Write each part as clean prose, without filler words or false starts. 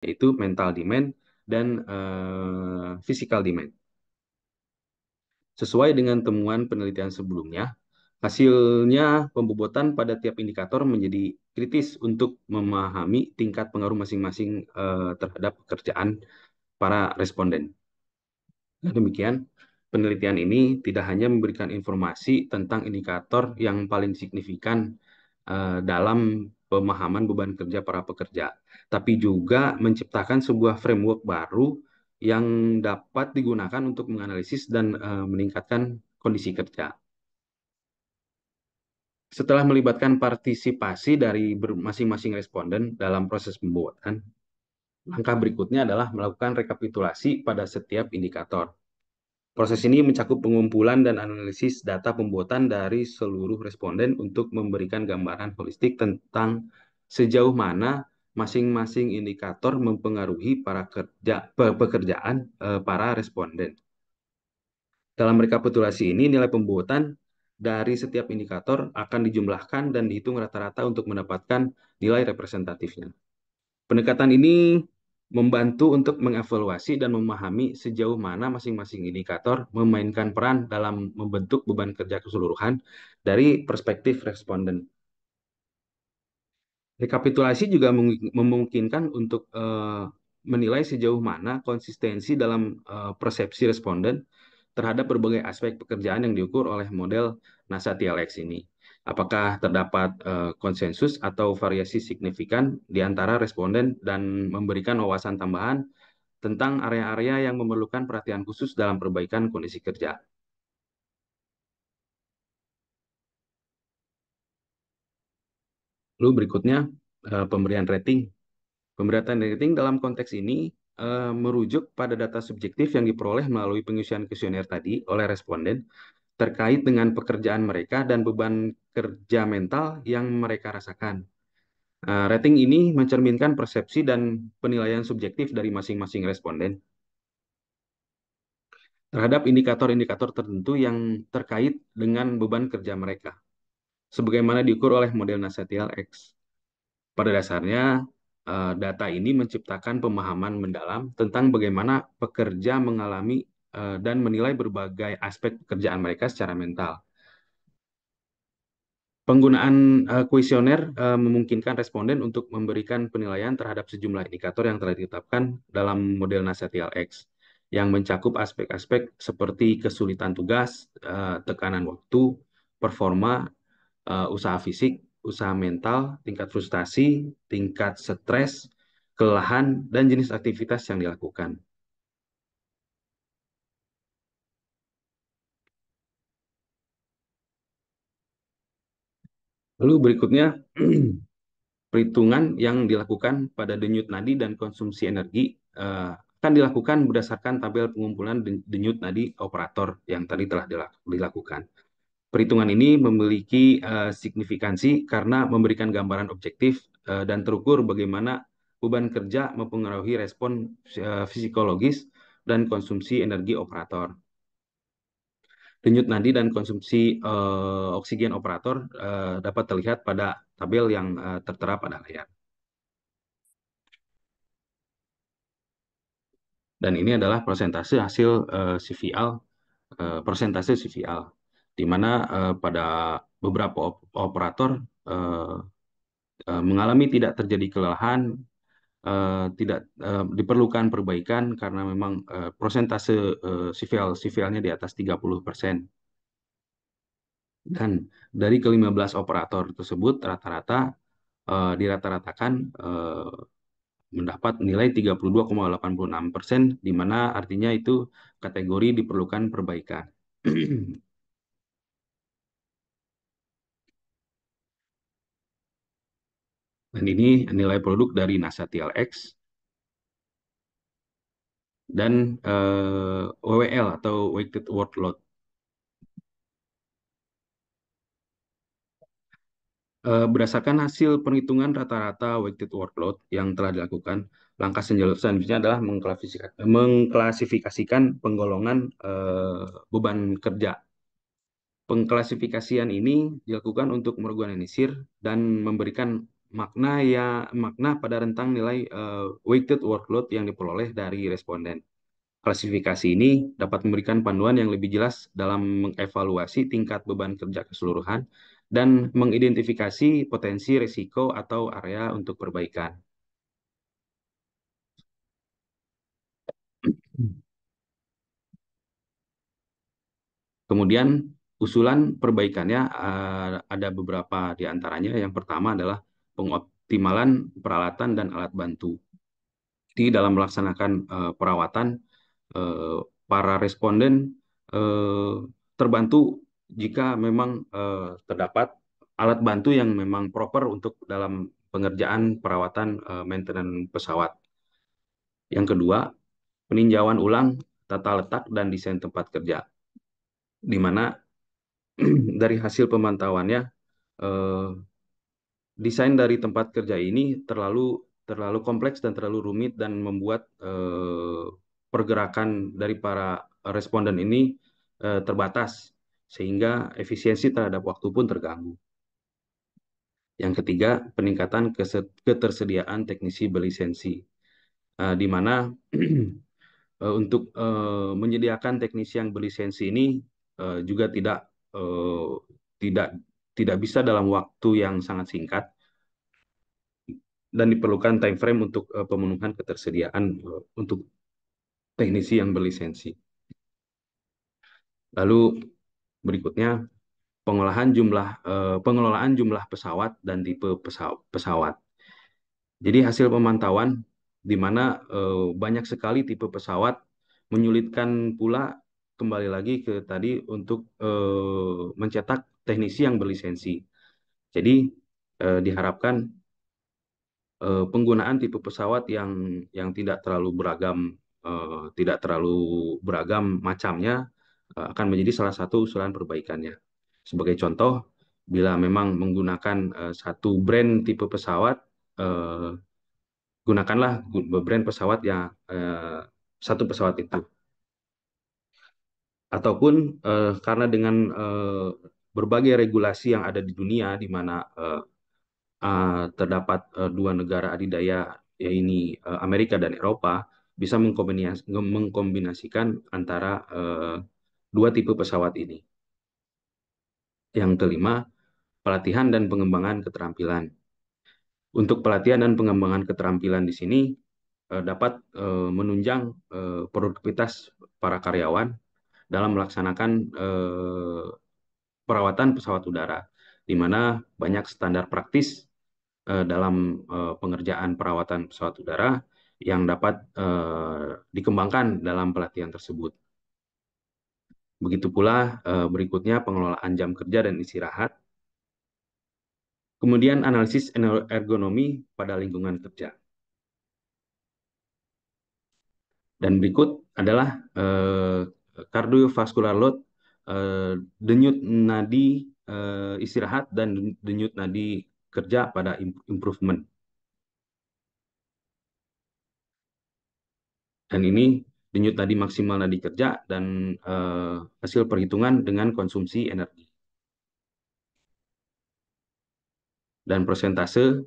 yaitu mental demand dan physical demand. Sesuai dengan temuan penelitian sebelumnya, hasilnya pembobotan pada tiap indikator menjadi kritis untuk memahami tingkat pengaruh masing-masing terhadap pekerjaan para responden. Nah, demikian, penelitian ini tidak hanya memberikan informasi tentang indikator yang paling signifikan dalam pemahaman beban kerja para pekerja, tapi juga menciptakan sebuah framework baru yang dapat digunakan untuk menganalisis dan meningkatkan kondisi kerja. Setelah melibatkan partisipasi dari masing-masing responden dalam proses pembuatan, langkah berikutnya adalah melakukan rekapitulasi pada setiap indikator. Proses ini mencakup pengumpulan dan analisis data pembuatan dari seluruh responden untuk memberikan gambaran holistik tentang sejauh mana masing-masing indikator mempengaruhi pekerjaan para responden. Dalam rekapitulasi ini, nilai pembuatan dari setiap indikator akan dijumlahkan dan dihitung rata-rata untuk mendapatkan nilai representatifnya. Pendekatan ini membantu untuk mengevaluasi dan memahami sejauh mana masing-masing indikator memainkan peran dalam membentuk beban kerja keseluruhan dari perspektif responden. Rekapitulasi juga memungkinkan untuk menilai sejauh mana konsistensi dalam persepsi responden terhadap berbagai aspek pekerjaan yang diukur oleh model NASA TLX ini. Apakah terdapat konsensus atau variasi signifikan di antara responden dan memberikan wawasan tambahan tentang area-area yang memerlukan perhatian khusus dalam perbaikan kondisi kerja. Lalu berikutnya, pemberian rating. Pemberian rating dalam konteks ini merujuk pada data subjektif yang diperoleh melalui pengisian kuesioner tadi oleh responden terkait dengan pekerjaan mereka dan beban kerja mental yang mereka rasakan. Rating ini mencerminkan persepsi dan penilaian subjektif dari masing-masing responden terhadap indikator-indikator tertentu yang terkait dengan beban kerja mereka, sebagaimana diukur oleh model NASA TLX. Pada dasarnya, data ini menciptakan pemahaman mendalam tentang bagaimana pekerja mengalami dan menilai berbagai aspek pekerjaan mereka secara mental. Penggunaan kuesioner memungkinkan responden untuk memberikan penilaian terhadap sejumlah indikator yang telah ditetapkan dalam model NASA TLX yang mencakup aspek-aspek seperti kesulitan tugas, tekanan waktu, performa, usaha fisik, usaha mental, tingkat frustasi, tingkat stres, kelelahan, dan jenis aktivitas yang dilakukan. Lalu berikutnya, perhitungan yang dilakukan pada denyut nadi dan konsumsi energi akan dilakukan berdasarkan tabel pengumpulan denyut nadi operator yang tadi telah dilakukan. Perhitungan ini memiliki signifikansi karena memberikan gambaran objektif dan terukur bagaimana beban kerja mempengaruhi respon psikologis dan konsumsi energi operator. Denyut nadi dan konsumsi oksigen operator dapat terlihat pada tabel yang tertera pada layar. Dan ini adalah persentase hasil CVL, persentase CVL, di mana pada beberapa operator eh, mengalami tidak terjadi kelelahan, tidak diperlukan perbaikan karena memang persentase CVL-nya di atas 30%. Dan dari ke-15 operator tersebut rata-rata dirata-ratakan mendapat nilai 32,86%, di mana artinya itu kategori diperlukan perbaikan. Dan ini nilai produk dari NASA TLX dan WWL atau Weighted Workload. Berdasarkan hasil perhitungan rata-rata weighted workload yang telah dilakukan, langkah selanjutnya adalah mengklasifikasikan penggolongan beban kerja. Pengklasifikasian ini dilakukan untuk mengorganisir dan memberikan makna pada rentang nilai weighted workload yang diperoleh dari responden. Klasifikasi ini dapat memberikan panduan yang lebih jelas dalam mengevaluasi tingkat beban kerja keseluruhan dan mengidentifikasi potensi risiko atau area untuk perbaikan. Kemudian usulan perbaikannya ada beberapa di antaranya. Yang pertama adalah pengoptimalan peralatan dan alat bantu. Di dalam melaksanakan perawatan, eh, para responden eh, terbantu jika memang terdapat alat bantu yang memang proper untuk dalam pengerjaan perawatan maintenance pesawat. Yang kedua, peninjauan ulang tata letak dan desain tempat kerja, di mana dari hasil pemantauannya eh, desain dari tempat kerja ini terlalu terlalu kompleks dan terlalu rumit dan membuat pergerakan dari para responden ini terbatas sehingga efisiensi terhadap waktu pun terganggu. Yang ketiga, peningkatan ketersediaan teknisi berlisensi, di mana untuk menyediakan teknisi yang berlisensi ini juga eh, tidak tidak bisa dalam waktu yang sangat singkat dan diperlukan time frame untuk pemenuhan ketersediaan untuk teknisi yang berlisensi. Lalu berikutnya pengelolaan jumlah pesawat dan tipe pesawat. Jadi hasil pemantauan di mana banyak sekali tipe pesawat menyulitkan pula kembali lagi ke tadi untuk mencetak teknisi yang berlisensi. Jadi diharapkan penggunaan tipe pesawat yang tidak terlalu beragam macamnya akan menjadi salah satu usulan perbaikannya. Sebagai contoh, bila memang menggunakan satu brand tipe pesawat, eh, gunakanlah brand pesawat yang satu pesawat itu. Ataupun karena dengan berbagai regulasi yang ada di dunia, di mana terdapat dua negara adidaya, yaitu Amerika dan Eropa, bisa mengkombinasikan antara dua tipe pesawat ini. Yang kelima, pelatihan dan pengembangan keterampilan. Untuk pelatihan dan pengembangan keterampilan di sini dapat menunjang produktivitas para karyawan dalam melaksanakan perawatan pesawat udara, di mana banyak standar praktis dalam pengerjaan perawatan pesawat udara yang dapat dikembangkan dalam pelatihan tersebut. Begitu pula berikutnya pengelolaan jam kerja dan istirahat, kemudian analisis ergonomi pada lingkungan kerja. Dan berikut adalah cardiovascular load, denyut nadi istirahat dan denyut nadi kerja pada improvement. Dan ini denyut nadi maksimal nadi kerja dan hasil perhitungan dengan konsumsi energi. Dan eh,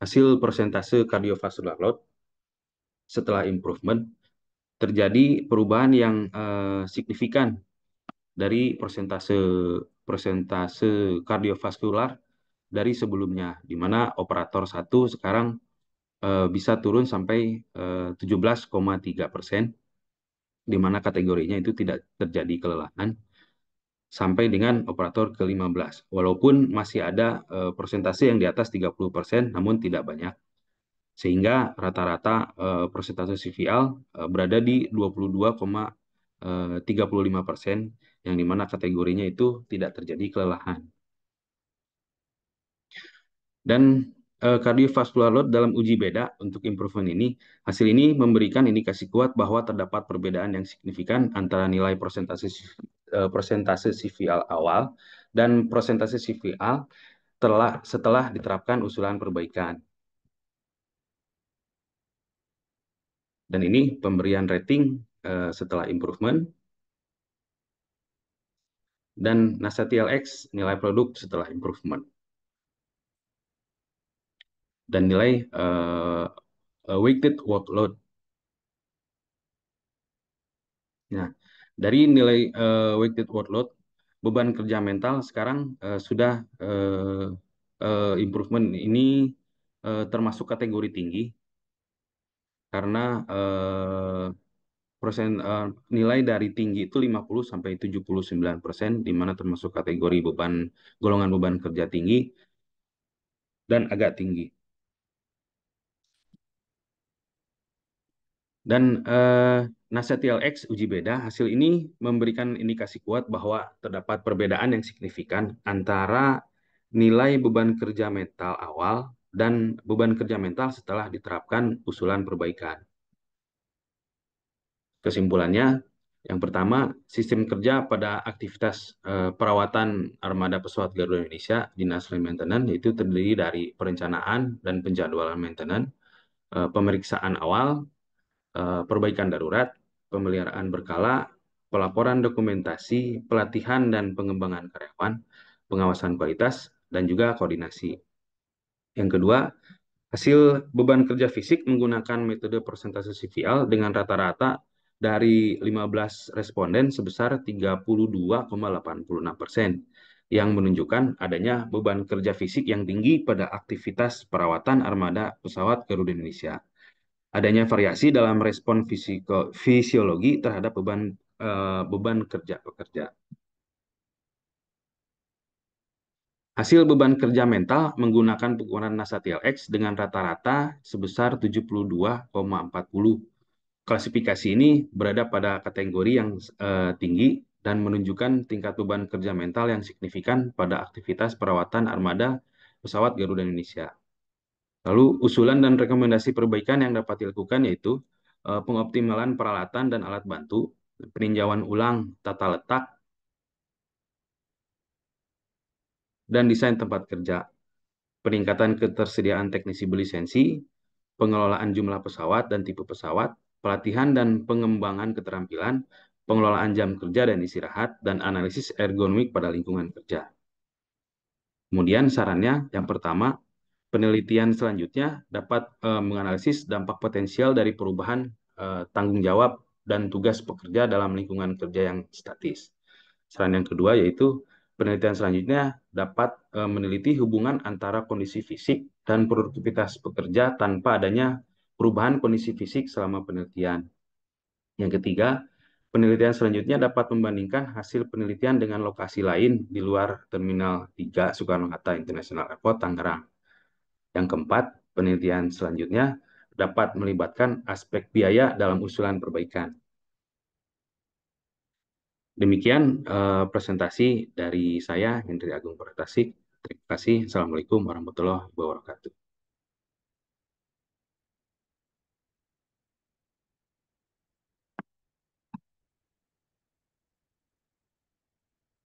hasil persentase cardiovascular load setelah improvement terjadi perubahan yang signifikan dari persentase persentase kardiovaskular dari sebelumnya, di mana operator 1 sekarang bisa turun sampai 17,3%, di mana kategorinya itu tidak terjadi kelelahan, sampai dengan operator ke-15. Walaupun masih ada persentase yang di atas 30%, namun tidak banyak. Sehingga rata-rata persentase CVL berada di 22,35%, yang dimana kategorinya itu tidak terjadi kelelahan. Dan cardiovascular load dalam uji beda untuk improvement ini, hasil ini memberikan indikasi kuat bahwa terdapat perbedaan yang signifikan antara nilai persentase CVL awal dan persentase CVL setelah diterapkan usulan perbaikan. Dan ini pemberian rating setelah improvement, dan NASA TLX nilai produk setelah improvement. dan nilai weighted workload. Nah, dari nilai weighted workload, beban kerja mental sekarang sudah improvement ini termasuk kategori tinggi karena nilai dari tinggi itu 50 sampai 79%, di mana termasuk kategori golongan beban kerja tinggi dan agak tinggi. Dan NASA TLX uji beda, hasil ini memberikan indikasi kuat bahwa terdapat perbedaan yang signifikan antara nilai beban kerja mental awal dan beban kerja mental setelah diterapkan usulan perbaikan. Kesimpulannya, yang pertama, sistem kerja pada aktivitas perawatan armada pesawat Garuda Indonesia, Dinas Land Maintenance, yaitu terdiri dari perencanaan dan penjadwalan maintenance, pemeriksaan awal, perbaikan darurat, pemeliharaan berkala, pelaporan dokumentasi, pelatihan dan pengembangan karyawan, pengawasan kualitas, dan juga koordinasi. Yang kedua, hasil beban kerja fisik menggunakan metode persentase CVL dengan rata-rata dari 15 responden sebesar 32,86%, yang menunjukkan adanya beban kerja fisik yang tinggi pada aktivitas perawatan armada pesawat Garuda Indonesia. Adanya variasi dalam respon fisiologi terhadap beban kerja pekerja. Hasil beban kerja mental menggunakan ukuran NASA TLX dengan rata-rata sebesar 72,40. Klasifikasi ini berada pada kategori yang tinggi dan menunjukkan tingkat beban kerja mental yang signifikan pada aktivitas perawatan armada pesawat Garuda Indonesia. Lalu usulan dan rekomendasi perbaikan yang dapat dilakukan yaitu pengoptimalan peralatan dan alat bantu, peninjauan ulang tata letak, dan desain tempat kerja, peningkatan ketersediaan teknisi berlisensi, pengelolaan jumlah pesawat dan tipe pesawat, pelatihan dan pengembangan keterampilan, pengelolaan jam kerja dan istirahat, dan analisis ergonomik pada lingkungan kerja. Kemudian sarannya yang pertama, penelitian selanjutnya dapat menganalisis dampak potensial dari perubahan tanggung jawab dan tugas pekerja dalam lingkungan kerja yang statis. Saran yang kedua yaitu penelitian selanjutnya dapat meneliti hubungan antara kondisi fisik dan produktivitas pekerja tanpa adanya perubahan kondisi fisik selama penelitian. Yang ketiga, penelitian selanjutnya dapat membandingkan hasil penelitian dengan lokasi lain di luar Terminal 3 Soekarno-Hatta International Airport, Tangerang. Yang keempat, penelitian selanjutnya dapat melibatkan aspek biaya dalam usulan perbaikan. Demikian presentasi dari saya, Hendri Agung Pratasik. Terima kasih. Assalamualaikum warahmatullahi wabarakatuh.